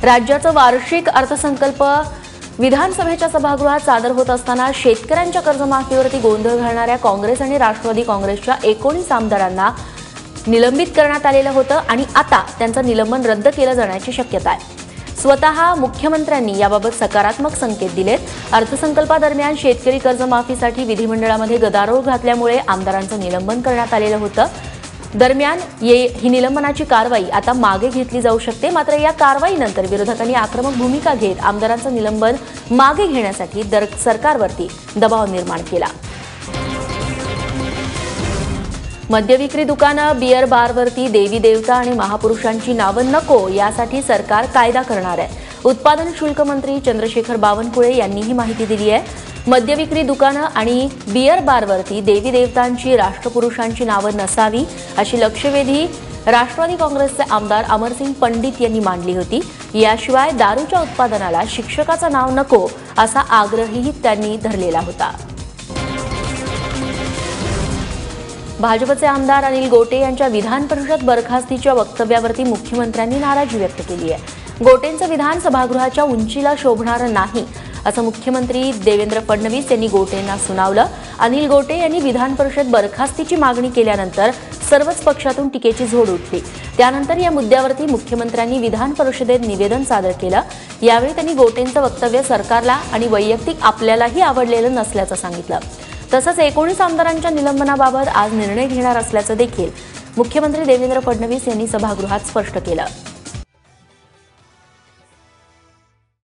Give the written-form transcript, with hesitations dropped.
राज्याचा वार्षिक अर्थसंकल्प विधानसभेच्या सभागृहात सादर होत असताना शेतकऱ्यांच्या कर्जमाफीवरती गोंधळ घालणाऱ्या काँग्रेस आणि राष्ट्रवादी काँग्रेसच्या 19 आमदारांना निलंबित करण्यात आलेलं होतं आणि आता त्यांचं निलंबन रद्द केलं जाण्याची शक्यता आहे। स्वतः मुख्यमंत्र्यांनी याबाबत सकारात्मक संकेत दिलेत। अर्थसंकल्पादरम्यान शेतकरी कर्जमाफीसाठी विधिमंडळामध्ये गदारोळ घातल्यामुळे आमदारांचं निलंबन करण्यात आलेलं होतं। दरम्यान ही निलंबनाची कारवाई आता मागे घेतली जाऊ शकते। मात्र या कारवाईनंतर विरोधकांनी आक्रमक भूमिका घेत आमदारांचं निलंबन मागे घेण्यासाठी सरकारवरती दबाव निर्माण केला। मद्यविक्री दुकानं, बियर बारवरती देवी देवता आणि महापुरुषांची नावं नको यासाठी सरकार कायदा करणार आहे। उत्पादन शुल्क मंत्री चंद्रशेखर बावनकुळे यांनी ही माहिती दिली आहे। मद्यविक्री दुकानं आणि बियर बारवरती देवी देवतांची, राष्ट्रपुरुषांची नावं नसावी अशी लक्षवेधी राष्ट्रवादी काँग्रेसचे आमदार अमरसिंग पंडित यांनी मांडली होती। याशिवाय दारूच्या उत्पादनाला शिक्षकाचं नाव नको असा आग्रहही त्यांनी धरलेला होता। भाजपचे आमदार अनिल गोटे यांच्या विधान परिषद बरखास्तीच्या वक्तव्यावरती मुख्यमंत्र्यांनी नाराजी व्यक्त केली आहे। गोटेंचं विधान सभागृहाच्या उंचीला शोभणारं नाही असं मुख्यमंत्री देवेंद्र फडणवीस यांनी गोटेंना सुनावलं। अनिल गोटे यांनी विधान परिषद बरखास्तीची मागणी केल्यानंतर सर्वच पक्षातून टीकेची झोड उठली। त्यानंतर या मुद्द्यावरती मुख्यमंत्र्यांनी विधान परिषदेत निवेदन सादर केलं। यावेळी त्यांनी गोटेंचं वक्तव्य सरकारला आणि वैयक्तिक आपल्यालाही आवडलेलं नसल्याचं सांगितलं। तसंच 19 आमदारांच्या निलंबनाबाबत आज निर्णय घेणार असल्याचं देखील मुख्यमंत्री देवेंद्र फडणवीस यांनी सभागृहात स्पष्ट केलं।